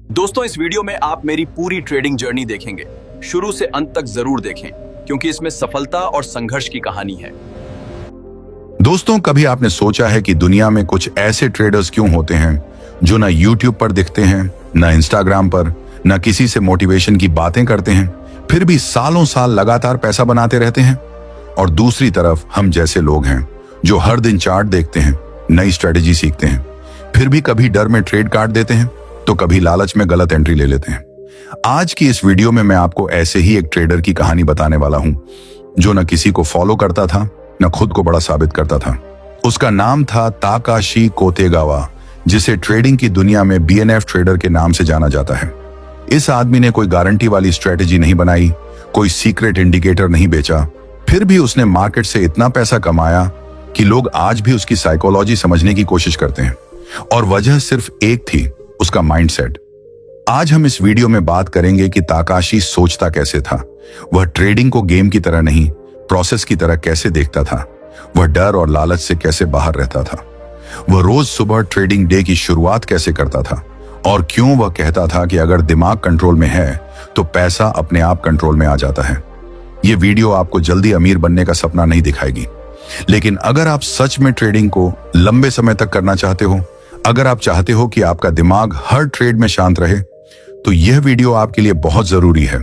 दोस्तों, इस वीडियो में आप मेरी पूरी ट्रेडिंग जर्नी देखेंगे। शुरू से अंत तक जरूर देखें, क्योंकि इसमें सफलता और संघर्ष की कहानी है। दोस्तों, कभी आपने सोचा है कि दुनिया में कुछ ऐसे ट्रेडर्स क्यों होते हैं जो ना यूट्यूब पर दिखते हैं, ना इंस्टाग्राम पर, ना किसी से मोटिवेशन की बातें करते हैं, फिर भी सालों साल लगातार पैसा बनाते रहते हैं? और दूसरी तरफ हम जैसे लोग हैं जो हर दिन चार्ट देखते हैं, नई स्ट्रेटेजी सीखते हैं, फिर भी कभी डर में ट्रेड काट देते हैं तो कभी लालच में गलत एंट्री ले लेते हैं। आज की इस वीडियो में मैं आपको ऐसे ही एक ट्रेडर की कहानी बताने वाला हूं जो न किसी को फॉलो करता था, न खुद को बड़ा साबित करता था। उसका नाम था ताकाशी कोतेगावा, जिसे ट्रेडिंग की दुनिया में BNF ट्रेडर के नाम से जाना जाता है। इस आदमी ने कोई गारंटी वाली स्ट्रेटेजी नहीं बनाई, कोई सीक्रेट इंडिकेटर नहीं बेचा, फिर भी उसने मार्केट से इतना पैसा कमाया कि लोग आज भी उसकी साइकोलॉजी समझने की कोशिश करते हैं। और वजह सिर्फ एक थी, उसका माइंडसेट। आज हम इस वीडियो में बात करेंगे कि ताकाशी सोचता कैसे था। वह ट्रेडिंग को गेम की तरह नहीं, प्रोसेस की तरह कैसे देखता था। वह डर और लालच से कैसे बाहर रहता था। वह रोज सुबह ट्रेडिंग डे की शुरुआत कैसे करता था, और क्यों वह कहता था कि अगर दिमाग कंट्रोल में है तो पैसा अपने आप कंट्रोल में आ जाता है। यह वीडियो आपको जल्दी अमीर बनने का सपना नहीं दिखाएगी, लेकिन अगर आप सच में ट्रेडिंग को लंबे समय तक करना चाहते हो, अगर आप चाहते हो कि आपका दिमाग हर ट्रेड में शांत रहे, तो यह वीडियो आपके लिए बहुत जरूरी है।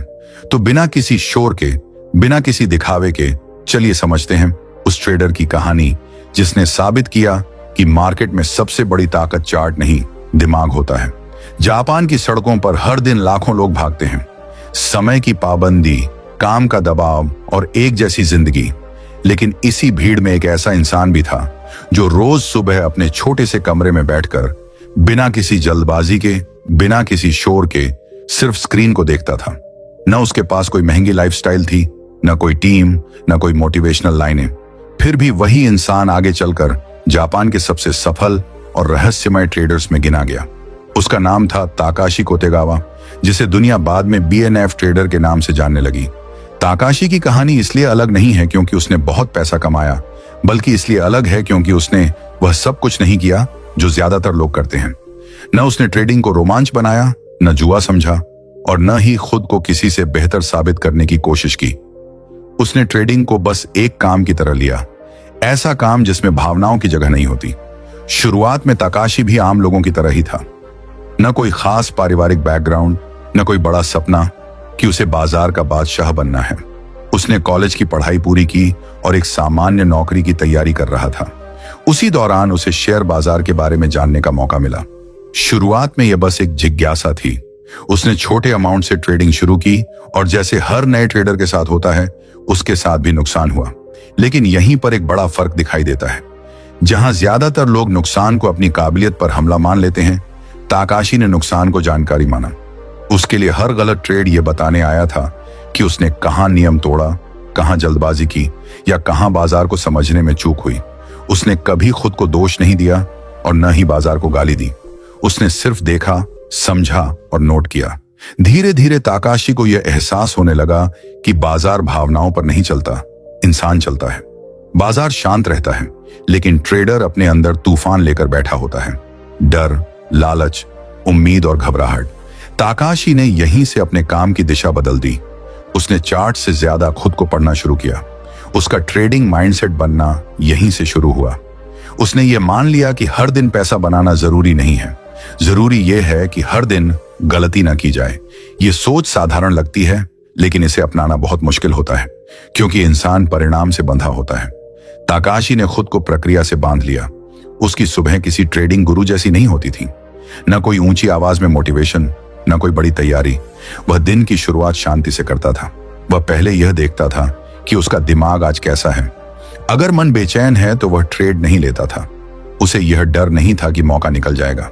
तो बिना किसी शोर के, बिना किसी दिखावे के, चलिए समझते हैं उस ट्रेडर की कहानी जिसने साबित किया कि मार्केट में सबसे बड़ी ताकत चार्ट नहीं, दिमाग होता है। जापान की सड़कों पर हर दिन लाखों लोग भागते हैं। समय की पाबंदी, काम का दबाव और एक जैसी जिंदगी, लेकिन इसी भीड़ में एक ऐसा इंसान भी था जो रोज सुबह अपने छोटे से कमरे में बैठकर बिना किसी जल्दबाजी के, बिना किसी शोर के सिर्फ स्क्रीन को देखता था। न उसके पास कोई महंगी लाइफस्टाइल थी, न कोई टीम, न कोई मोटिवेशनल लाइनें। फिर भी वही इंसान आगे चलकर जापान के सबसे सफल और रहस्यमय ट्रेडर्स में गिना गया। उसका नाम था ताकाशी कोतेगावा, जिसे दुनिया बाद में BNF ट्रेडर के नाम से जानने लगी। ताकाशी की कहानी इसलिए अलग नहीं है क्योंकि उसने बहुत पैसा कमाया, बल्कि इसलिए अलग है क्योंकि उसने वह सब कुछ नहीं किया जो ज्यादातर लोग करते हैं। न उसने ट्रेडिंग को रोमांच बनाया, न जुआ समझा, और न ही खुद को किसी से बेहतर साबित करने की कोशिश की। उसने ट्रेडिंग को बस एक काम की तरह लिया, ऐसा काम जिसमें भावनाओं की जगह नहीं होती। शुरुआत में ताकाशी भी आम लोगों की तरह ही था। न कोई खास पारिवारिक बैकग्राउंड, न कोई बड़ा सपना कि उसे बाजार का बादशाह बनना है। उसने कॉलेज की पढ़ाई पूरी की और एक सामान्य नौकरी की तैयारी कर रहा था। उसी दौरान उसे शेयर बाजार के बारे में जानने का मौका मिला। शुरुआत में यह बस एक जिज्ञासा थी। उसने छोटे अमाउंट से ट्रेडिंग शुरू की और जैसे हर नए ट्रेडर के साथ होता है, उसके साथ भी नुकसान हुआ। लेकिन यहीं पर एक बड़ा फर्क दिखाई देता है। जहां ज्यादातर लोग नुकसान को अपनी काबिलियत पर हमला मान लेते हैं, ताकाशी ने नुकसान को जानकारी माना। उसके लिए हर गलत ट्रेड यह बताने आया था कि उसने कहां नियम तोड़ा, कहां जल्दबाजी की, या कहां बाजार को समझने में चूक हुई। उसने कभी खुद को दोष नहीं दिया और न ही बाजार को गाली दी। उसने सिर्फ देखा, समझा और नोट किया। धीरे धीरे ताकाशी को यह एहसास होने लगा कि बाजार भावनाओं पर नहीं चलता, इंसान चलता है। बाजार शांत रहता है, लेकिन ट्रेडर अपने अंदर तूफान लेकर बैठा होता है। डर, लालच, उम्मीद और घबराहट। ताकाशी ने यहीं से अपने काम की दिशा बदल दी। उसने चार्ट से ज्यादा खुद को पढ़ना शुरू किया। उसका ट्रेडिंग माइंडसेट बनना यहीं से शुरू हुआ। उसने ये मान लिया कि हर दिन पैसा बनाना जरूरी नहीं है, जरूरी यह है कि हर दिन गलती ना की जाए। ये सोच साधारण लगती है, लेकिन इसे अपनाना बहुत मुश्किल होता है, क्योंकि इंसान परिणाम से बंधा होता है। ताकाशी ने खुद को प्रक्रिया से बांध लिया। उसकी सुबह किसी ट्रेडिंग गुरु जैसी नहीं होती थी। न कोई ऊंची आवाज में मोटिवेशन, न कोई बड़ी तैयारी। वह दिन की शुरुआत शांति से करता था। वह पहले यह देखता था कि उसका दिमाग आज कैसा है। अगर मन बेचैन है तो वह ट्रेड नहीं लेता था। उसे यह डर नहीं था कि मौका निकल जाएगा।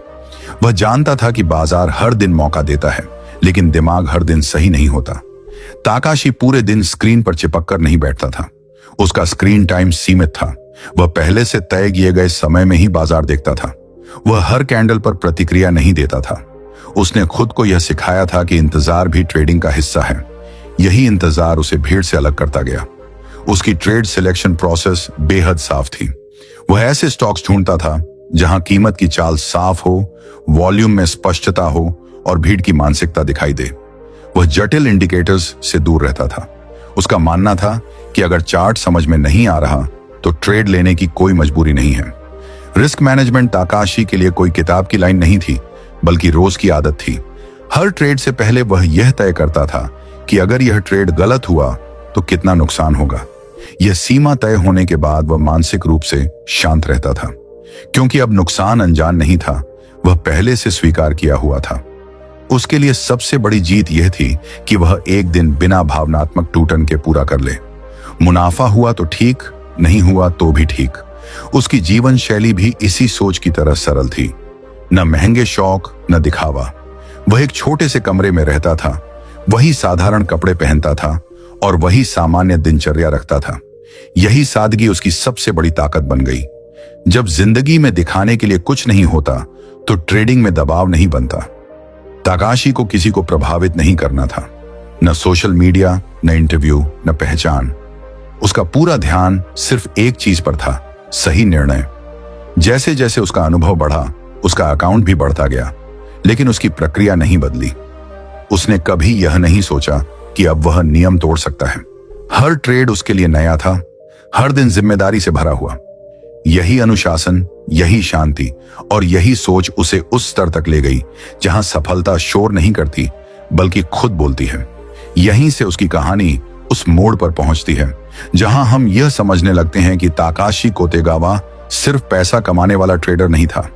वह जानता था कि बाजार हर दिन मौका देता है, लेकिन दिमाग हर दिन सही नहीं होता। ताकाशी पूरे दिन स्क्रीन पर चिपक कर नहीं बैठता था। उसका स्क्रीन टाइम सीमित था। वह पहले से तय किए गए समय में ही बाजार देखता था। वह हर कैंडल पर प्रतिक्रिया नहीं देता था। उसने खुद को यह सिखाया था कि इंतजार भी ट्रेडिंग का हिस्सा है। यही इंतजार उसे भीड़ से अलग करता गया। उसकी ट्रेड सिलेक्शन प्रोसेस बेहद साफ थी। वह ऐसे स्टॉक्स ढूंढता था जहां कीमत की चाल साफ हो, वॉल्यूम में स्पष्टता हो और भीड़ की मानसिकता दिखाई दे। वह जटिल इंडिकेटर्स से दूर रहता था। उसका मानना था कि अगर चार्ट समझ में नहीं आ रहा तो ट्रेड लेने की कोई मजबूरी नहीं है। रिस्क मैनेजमेंट ताकाशी के लिए कोई किताब की लाइन नहीं थी, बल्कि रोज की आदत थी। हर ट्रेड से पहले वह यह तय करता था कि अगर यह ट्रेड गलत हुआ तो कितना नुकसान होगा। यह सीमा तय होने के बाद वह मानसिक रूप से शांत रहता था, क्योंकि अब नुकसान अनजान नहीं था, वह पहले से स्वीकार किया हुआ था। उसके लिए सबसे बड़ी जीत यह थी कि वह एक दिन बिना भावनात्मक टूटन के पूरा कर ले। मुनाफा हुआ तो ठीक, नहीं हुआ तो भी ठीक। उसकी जीवन शैली भी इसी सोच की तरह सरल थी। न महंगे शौक, न दिखावा। वह एक छोटे से कमरे में रहता था, वही साधारण कपड़े पहनता था और वही सामान्य दिनचर्या रखता था। यही सादगी उसकी सबसे बड़ी ताकत बन गई। जब जिंदगी में दिखाने के लिए कुछ नहीं होता तो ट्रेडिंग में दबाव नहीं बनता। ताकाशी को किसी को प्रभावित नहीं करना था, न सोशल मीडिया, न इंटरव्यू, न पहचान। उसका पूरा ध्यान सिर्फ एक चीज पर था, सही निर्णय। जैसे जैसे उसका अनुभव बढ़ा, उसका अकाउंट भी बढ़ता गया, लेकिन उसकी प्रक्रिया नहीं बदली। उसने कभी यह नहीं सोचा कि अब वह नियम तोड़ सकता है। हर ट्रेड उसके लिए नया था, हर दिन जिम्मेदारी से भरा हुआ। यही अनुशासन, यही शांति और यही सोच उसे उस स्तर तक ले गई जहां सफलता शोर नहीं करती, बल्कि खुद बोलती है। यहीं से उसकी कहानी उस मोड़ पर पहुंचती है जहां हम यह समझने लगते हैं कि ताकाशी कोतेगावा सिर्फ पैसा कमाने वाला ट्रेडर नहीं था,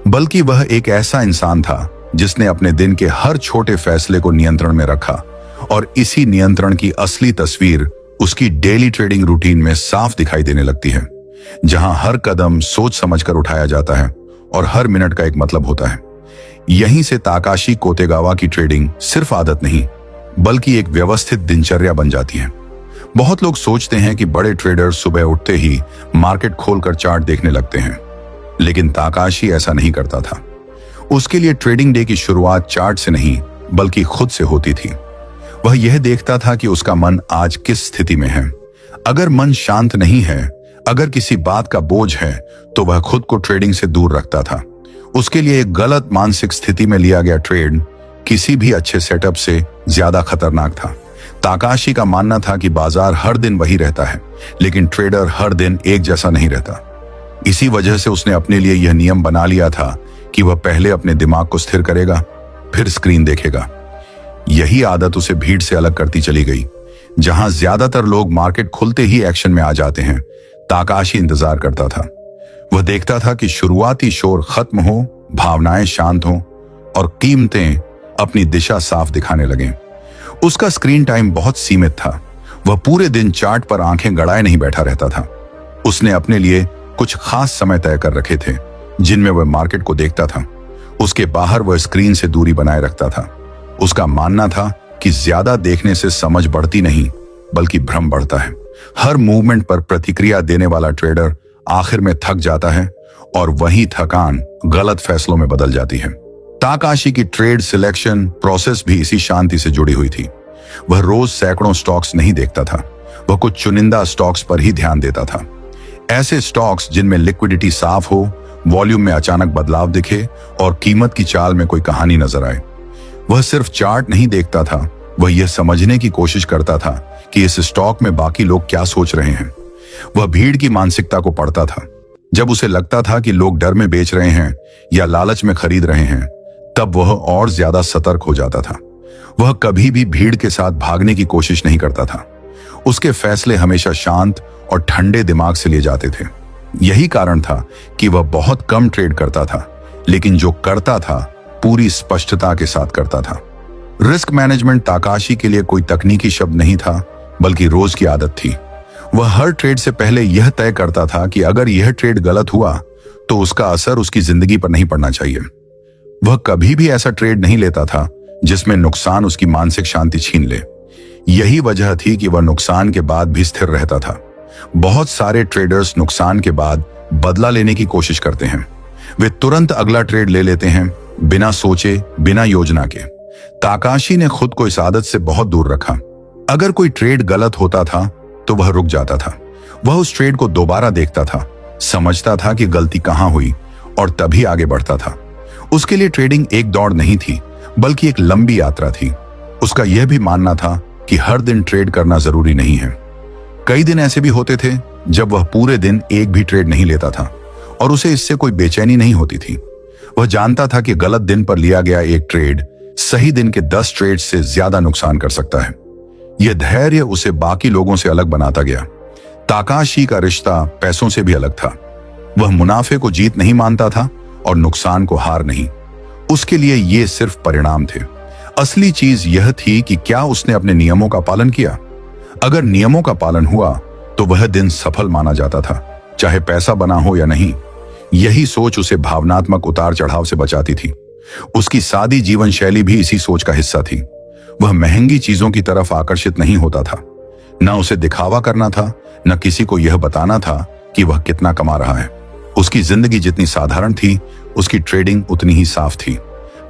बल्कि वह एक ऐसा इंसान था जिसने अपने दिन के हर छोटे फैसले को नियंत्रण में रखा। और इसी नियंत्रण की असली तस्वीर उसकी डेली ट्रेडिंग रूटीन में साफ दिखाई देने लगती है, जहां हर कदम सोच समझकर उठाया जाता है और हर मिनट का एक मतलब होता है। यहीं से ताकाशी कोतेगावा की ट्रेडिंग सिर्फ आदत नहीं, बल्कि एक व्यवस्थित दिनचर्या बन जाती है। बहुत लोग सोचते हैं कि बड़े ट्रेडर सुबह उठते ही मार्केट खोलकर चार्ट देखने लगते हैं, लेकिन ताकाशी ऐसा नहीं करता था। उसके लिए ट्रेडिंग डे की शुरुआत चार्ट से नहीं, बल्कि खुद से होती थी। वह यह देखता था कि उसका मन आज किस स्थिति में है। अगर मन शांत नहीं है, अगर किसी बात का बोझ है, तो वह खुद को ट्रेडिंग से दूर रखता था। उसके लिए एक गलत मानसिक स्थिति में लिया गया ट्रेड किसी भी अच्छे सेटअप से ज्यादा खतरनाक था। ताकाशी का मानना था कि बाजार हर दिन वही रहता है, लेकिन ट्रेडर हर दिन एक जैसा नहीं रहता। इसी वजह से उसने अपने लिए यह नियम बना लिया था कि वह पहले अपने दिमाग को स्थिर करेगा, फिर स्क्रीन देखेगा। यही आदत उसे भीड़ से अलग करती चली गई। जहां ज्यादातर लोग मार्केट खुलते ही एक्शन में आ जाते हैं, ताकाशी इंतजार करता था। वह देखता था कि शुरुआती शोर खत्म हो, भावनाएं शांत हो और कीमतें अपनी दिशा साफ दिखाने लगें। उसका स्क्रीन टाइम बहुत सीमित था। वह पूरे दिन चार्ट पर आंखें गड़ाए नहीं बैठा रहता था। उसने अपने लिए कुछ खास समय तय कर रखे थे जिनमें वह मार्केट को देखता था। उसके बाहर वह स्क्रीन से दूरी बनाए रखता था। उसका मानना था कि ज्यादा देखने से समझ बढ़ती नहीं, बल्कि भ्रम बढ़ता है। हर मूवमेंट पर प्रतिक्रिया देने वाला ट्रेडर आखिर में थक जाता है और वही थकान गलत फैसलों में बदल जाती है। ताकाशी की ट्रेड सिलेक्शन प्रोसेस भी इसी शांति से जुड़ी हुई थी। वह रोज सैकड़ों स्टॉक्स नहीं देखता था, वह कुछ चुनिंदा स्टॉक्स पर ही ध्यान देता था। ऐसे स्टॉक्स जिनमें लिक्विडिटी साफ हो, वॉल्यूम में अचानक बदलाव दिखे और कीमत की चाल में कोई कहानी नजर आए। वह सिर्फ चार्ट नहीं देखता था, वह यह समझने की कोशिश करता था कि इस स्टॉक में बाकी लोग क्या सोच रहे हैं। वह भीड़ की मानसिकता को पढ़ता था। जब उसे लगता था कि लोग डर में बेच रहे हैं या लालच में खरीद रहे हैं, तब वह और ज्यादा सतर्क हो जाता था। वह कभी भी भीड़ के साथ भागने की कोशिश नहीं करता था। उसके फैसले हमेशा शांत और ठंडे दिमाग से लिए जाते थे। यही कारण था कि वह बहुत कम ट्रेड करता था, लेकिन जो करता था पूरी स्पष्टता के साथ करता था। रिस्क मैनेजमेंट ताकाशी के लिए कोई तकनीकी शब्द नहीं था, बल्कि रोज की आदत थी। वह हर ट्रेड से पहले यह तय करता था कि अगर यह ट्रेड गलत हुआ तो उसका असर उसकी जिंदगी पर नहीं पड़ना चाहिए। वह कभी भी ऐसा ट्रेड नहीं लेता था जिसमें नुकसान उसकी मानसिक शांति छीन ले। यही वजह थी कि वह नुकसान के बाद भी स्थिर रहता था। बहुत सारे ट्रेडर्स नुकसान के बाद बदला लेने की कोशिश करते हैं। वे तुरंत अगला ट्रेड ले लेते हैं, बिना सोचे, बिना योजना के। ताकाशी ने खुद को इस आदत से बहुत दूर रखा। अगर कोई ट्रेड गलत होता था तो वह रुक जाता था। वह उस ट्रेड को दोबारा देखता था, समझता था कि गलती कहां हुई और तभी आगे बढ़ता था। उसके लिए ट्रेडिंग एक दौड़ नहीं थी, बल्कि एक लंबी यात्रा थी। उसका यह भी मानना था कि हर दिन ट्रेड करना जरूरी नहीं है। कई दिन ऐसे भी होते थे जब वह पूरे दिन एक भी ट्रेड नहीं लेता था और उसे इससे कोई बेचैनी नहीं होती थी। वह जानता था कि गलत दिन पर लिया गया एक ट्रेड सही दिन के 10 ट्रेड से ज्यादा नुकसान कर सकता है। यह धैर्य उसे बाकी लोगों से अलग बनाता गया। ताकाशी का रिश्ता पैसों से भी अलग था। वह मुनाफे को जीत नहीं मानता था और नुकसान को हार नहीं। उसके लिए ये सिर्फ परिणाम थे। असली चीज यह थी कि क्या उसने अपने नियमों का पालन किया। अगर नियमों का पालन हुआ तो वह दिन सफल माना जाता था, चाहे पैसा बना हो या नहीं। यही सोच उसे भावनात्मक उतार चढ़ाव से बचाती थी। उसकी सादी जीवन शैली भी इसी सोच का हिस्सा थी। वह महंगी चीजों की तरफ आकर्षित नहीं होता था। न उसे दिखावा करना था, न किसी को यह बताना था कि वह कितना कमा रहा है। उसकी जिंदगी जितनी साधारण थी, उसकी ट्रेडिंग उतनी ही साफ थी।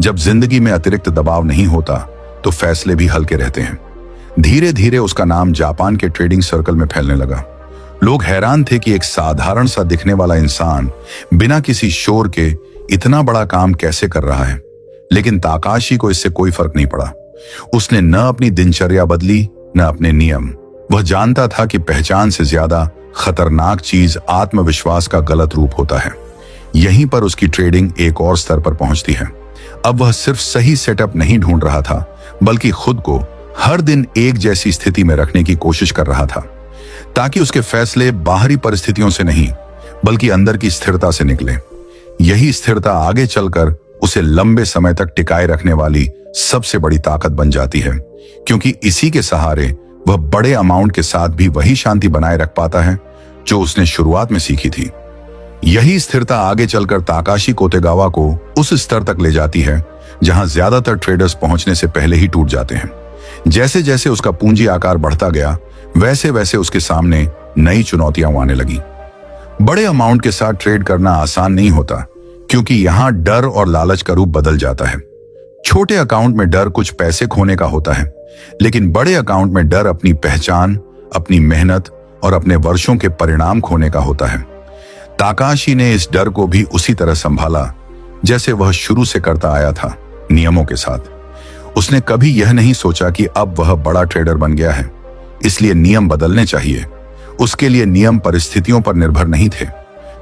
जब जिंदगी में अतिरिक्त दबाव नहीं होता तो फैसले भी हल्के रहते हैं। धीरे धीरे उसका नाम जापान के ट्रेडिंग सर्कल में फैलने लगा। लोग हैरान थे कि एक साधारण सा दिखने वाला इंसान बिना किसी शोर के इतना बड़ा काम कैसे कर रहा है। लेकिन ताकाशी को इससे कोई फर्क नहीं पड़ा। उसने न अपनी दिनचर्या बदली, न अपने नियम। वह जानता था कि पहचान से ज्यादा खतरनाक चीज आत्मविश्वास का गलत रूप होता है। यहीं पर उसकी ट्रेडिंग एक और स्तर पर पहुंचती है। अब वह सिर्फ सही सेटअप नहीं ढूंढ रहा था, बल्कि खुद को हर दिन एक जैसी स्थिति में रखने की कोशिश कर रहा था, ताकि उसके फैसले बाहरी परिस्थितियों से नहीं, बल्कि अंदर की स्थिरता से निकले। यही स्थिरता आगे चलकर उसे लंबे समय तक टिकाए रखने वाली सबसे बड़ी ताकत बन जाती है, क्योंकि इसी के सहारे वह बड़े अमाउंट के साथ भी वही शांति बनाए रख पाता है जो उसने शुरुआत में सीखी थी। यही स्थिरता आगे चलकर ताकाशी कोतेगावा को उस स्तर तक ले जाती है जहां ज्यादातर ट्रेडर्स पहुंचने से पहले ही टूट जाते हैं। जैसे जैसे उसका पूंजी आकार बढ़ता गया, वैसे वैसे उसके सामने नई चुनौतियां आने लगी। बड़े अमाउंट के साथ ट्रेड करना आसान नहीं होता, क्योंकि यहां डर और लालच का रूप बदल जाता है। छोटे अकाउंट में डर कुछ पैसे खोने का होता है, लेकिन बड़े अकाउंट में डर अपनी पहचान, अपनी मेहनत और अपने वर्षों के परिणाम खोने का होता है। ताकाशी ने इस डर को भी उसी तरह संभाला जैसे वह शुरू से करता आया था, नियमों के साथ। उसने कभी यह नहीं सोचा कि अब वह बड़ा ट्रेडर बन गया है, इसलिए नियम बदलने चाहिए। उसके लिए नियम परिस्थितियों पर निर्भर नहीं थे।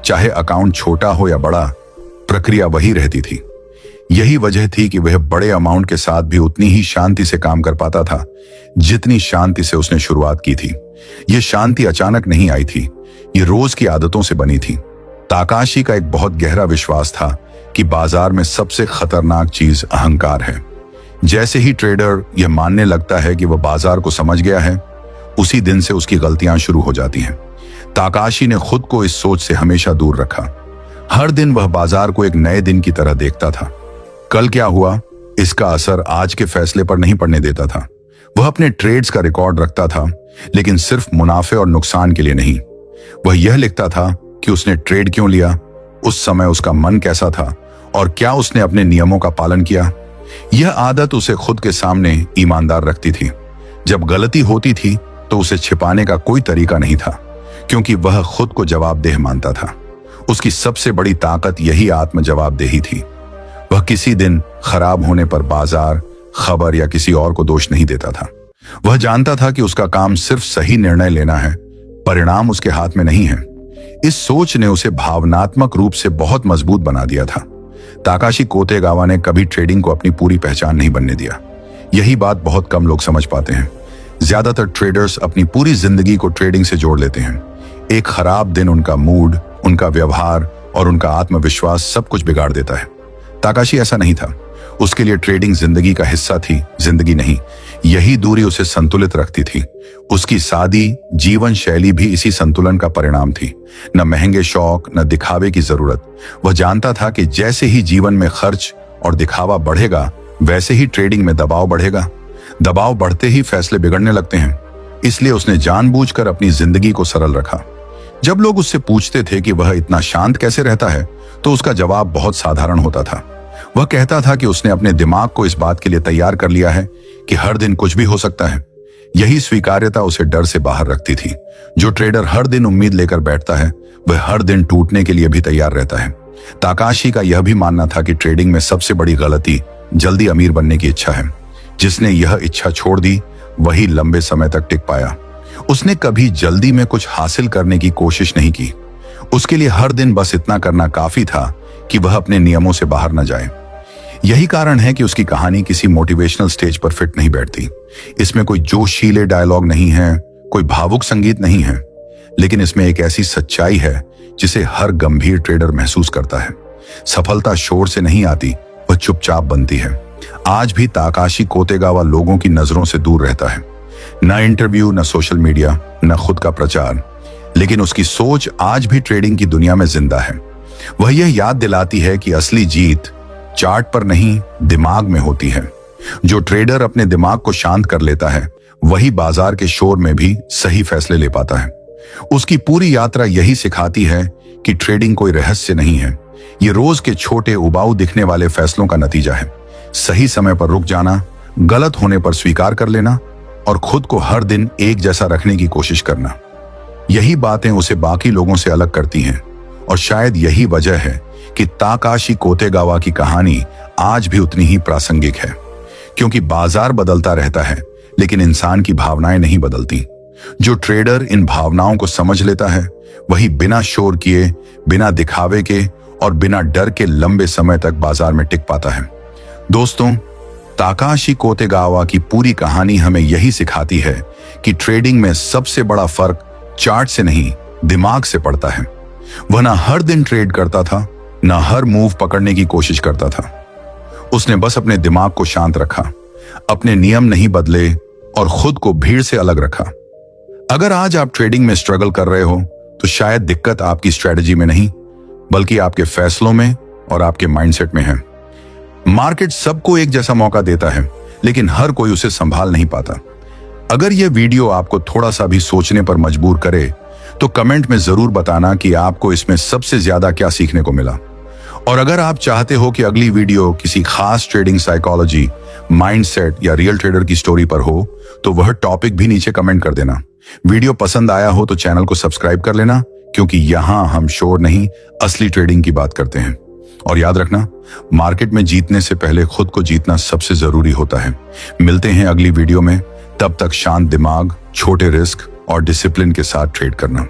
चाहे अकाउंट छोटा हो या बड़ा, प्रक्रिया वही रहती थी। यही वजह थी कि वह बड़े अमाउंट के साथ भी उतनी ही शांति से काम कर पाता था जितनी शांति से उसने शुरुआत की थी। यह शांति अचानक नहीं आई थी, ये रोज की आदतों से बनी थी। ताकाशी का एक बहुत गहरा विश्वास था कि बाजार में सबसे खतरनाक चीज अहंकार है। जैसे ही ट्रेडर यह मानने लगता है कि वह बाजार को समझ गया है, उसी दिन से उसकी गलतियां शुरू हो जाती हैं। ताकाशी ने खुद को इस सोच से हमेशा दूर रखा। हर दिन वह बाजार को एक नए दिन की तरह देखता था। कल क्या हुआ, इसका असर आज के फैसले पर नहीं पड़ने देता था। वह अपने ट्रेड्स का रिकॉर्ड रखता था, लेकिन सिर्फ मुनाफे और नुकसान के लिए नहीं। वह यह लिखता था कि उसने ट्रेड क्यों लिया, उस समय उसका मन कैसा था और क्या उसने अपने नियमों का पालन किया। यह आदत उसे खुद के सामने ईमानदार रखती थी। जब गलती होती थी तो उसे छिपाने का कोई तरीका नहीं था, क्योंकि वह खुद को जवाबदेह मानता था। उसकी सबसे बड़ी ताकत यही आत्म जवाबदेही थी। वह किसी दिन खराब होने पर बाजार, खबर या किसी और को दोष नहीं देता था। वह जानता था कि उसका काम सिर्फ सही निर्णय लेना है, परिणाम उसके हाथ में नहीं है। इस सोच ने उसे भावनात्मक रूप से बहुत मजबूत बना दिया था। ताकाशी कोतेगावा ने कभी ट्रेडिंग को अपनी पूरी पहचान नहीं बनने दिया। यही बात बहुत कम लोग समझ पाते हैं। ज्यादातर ट्रेडर्स अपनी पूरी जिंदगी को ट्रेडिंग से जोड़ लेते हैं। एक खराब दिन उनका मूड, उनका व्यवहार और उनका आत्मविश्वास सब कुछ बिगाड़ देता है। ताकाशी ऐसा नहीं था। उसके लिए ट्रेडिंग जिंदगी का हिस्सा थी, जिंदगी नहीं। यही दूरी उसे संतुलित रखती थी। उसकी सादी जीवन शैली भी इसी संतुलन का परिणाम थी। न महंगे शौक, न दिखावे की जरूरत। वह जानता था कि जैसे ही जीवन में खर्च और दिखावा बढ़ेगा, वैसे ही ट्रेडिंग में दबाव बढ़ेगा। दबाव बढ़ते ही फैसले बिगड़ने लगते हैं। इसलिए उसने जानबूझकर अपनी जिंदगी को सरल रखा। जब लोग उससे पूछते थे कि वह इतना शांत कैसे रहता है, तो उसका जवाब बहुत साधारण होता था। वह कहता था कि उसने अपने दिमाग को इस बात के लिए तैयार कर लिया है कि हर दिन कुछ भी हो सकता है। यही स्वीकार्यता उसे डर से बाहर रखती थी। जो ट्रेडर हर दिन उम्मीद लेकर बैठता है, वह हर दिन टूटने के लिए भी तैयार रहता है। ताकाशी का यह भी मानना था कि ट्रेडिंग में सबसे बड़ी गलती जल्दी अमीर बनने की इच्छा है। जिसने यह इच्छा छोड़ दी वही लंबे समय तक टिक पाया। उसने कभी जल्दी में कुछ हासिल करने की कोशिश नहीं की। उसके लिए हर दिन बस इतना करना काफी था कि वह अपने नियमों से बाहर न जाए। यही कारण है कि उसकी कहानी किसी मोटिवेशनल स्टेज पर फिट नहीं बैठती। इसमें कोई जोशीले डायलॉग नहीं है, कोई भावुक संगीत नहीं है, लेकिन इसमें एक ऐसी सच्चाई है जिसे हर गंभीर ट्रेडर महसूस करता है। सफलता शोर से नहीं आती, वह चुपचाप बनती है। आज भी ताकाशी कोतेगावा लोगों की नजरों से दूर रहता है। न इंटरव्यू, न सोशल मीडिया, न खुद का प्रचार, लेकिन उसकी सोच आज भी ट्रेडिंग की दुनिया में जिंदा है। वह यह याद दिलाती है कि असली जीत चार्ट पर नहीं, दिमाग में होती है। जो ट्रेडर अपने दिमाग को शांत कर लेता है वही बाजार के शोर में भी सही फैसले ले पाता है। उसकी पूरी यात्रा यही सिखाती है कि ट्रेडिंग कोई रहस्य नहीं है, ये रोज के छोटे उबाऊ दिखने वाले फैसलों का नतीजा है। सही समय पर रुक जाना, गलत होने पर स्वीकार कर लेना और खुद को हर दिन एक जैसा रखने की कोशिश करना, यही बातें उसे बाकी लोगों से अलग करती हैं। और शायद यही वजह है कि ताकाशी कोतेगावा की कहानी आज भी उतनी ही प्रासंगिक है, क्योंकि बाजार बदलता रहता है लेकिन इंसान की भावनाएं नहीं बदलती। जो ट्रेडर इन भावनाओं को समझ लेता है वही बिना शोर किए, बिना दिखावे के और बिना डर के लंबे समय तक बाजार में टिक पाता है। दोस्तों, ताकाशी कोतेगावा की पूरी कहानी हमें यही सिखाती है कि ट्रेडिंग में सबसे बड़ा फर्क चार्ट से नहीं, दिमाग से पड़ता है। वह ना हर दिन ट्रेड करता था, ना हर मूव पकड़ने की कोशिश करता था। उसने बस अपने दिमाग को शांत रखा, अपने नियम नहीं बदले और खुद को भीड़ से अलग रखा। अगर आज आप ट्रेडिंग में स्ट्रगल कर रहे हो तो शायद दिक्कत आपकी स्ट्रेटजी में नहीं, बल्कि आपके फैसलों में और आपके माइंडसेट में है। मार्केट सबको एक जैसा मौका देता है, लेकिन हर कोई उसे संभाल नहीं पाता। अगर यह वीडियो आपको थोड़ा सा भी सोचने पर मजबूर करे तो कमेंट में जरूर बताना कि आपको इसमें सबसे ज्यादा क्या सीखने को मिला। और अगर आप चाहते हो कि अगली वीडियो किसी खास ट्रेडिंग साइकोलॉजी, माइंडसेट या रियल ट्रेडर की स्टोरी पर हो तो वह टॉपिक भी नीचे कमेंट कर देना। वीडियो पसंद आया हो तो चैनल को सब्सक्राइब कर लेना, क्योंकि यहां हम शोर नहीं, असली ट्रेडिंग की बात करते हैं। और याद रखना, मार्केट में जीतने से पहले खुद को जीतना सबसे जरूरी होता है। मिलते हैं अगली वीडियो में, तब तक शांत दिमाग, छोटे रिस्क और डिसिप्लिन के साथ ट्रेड करना।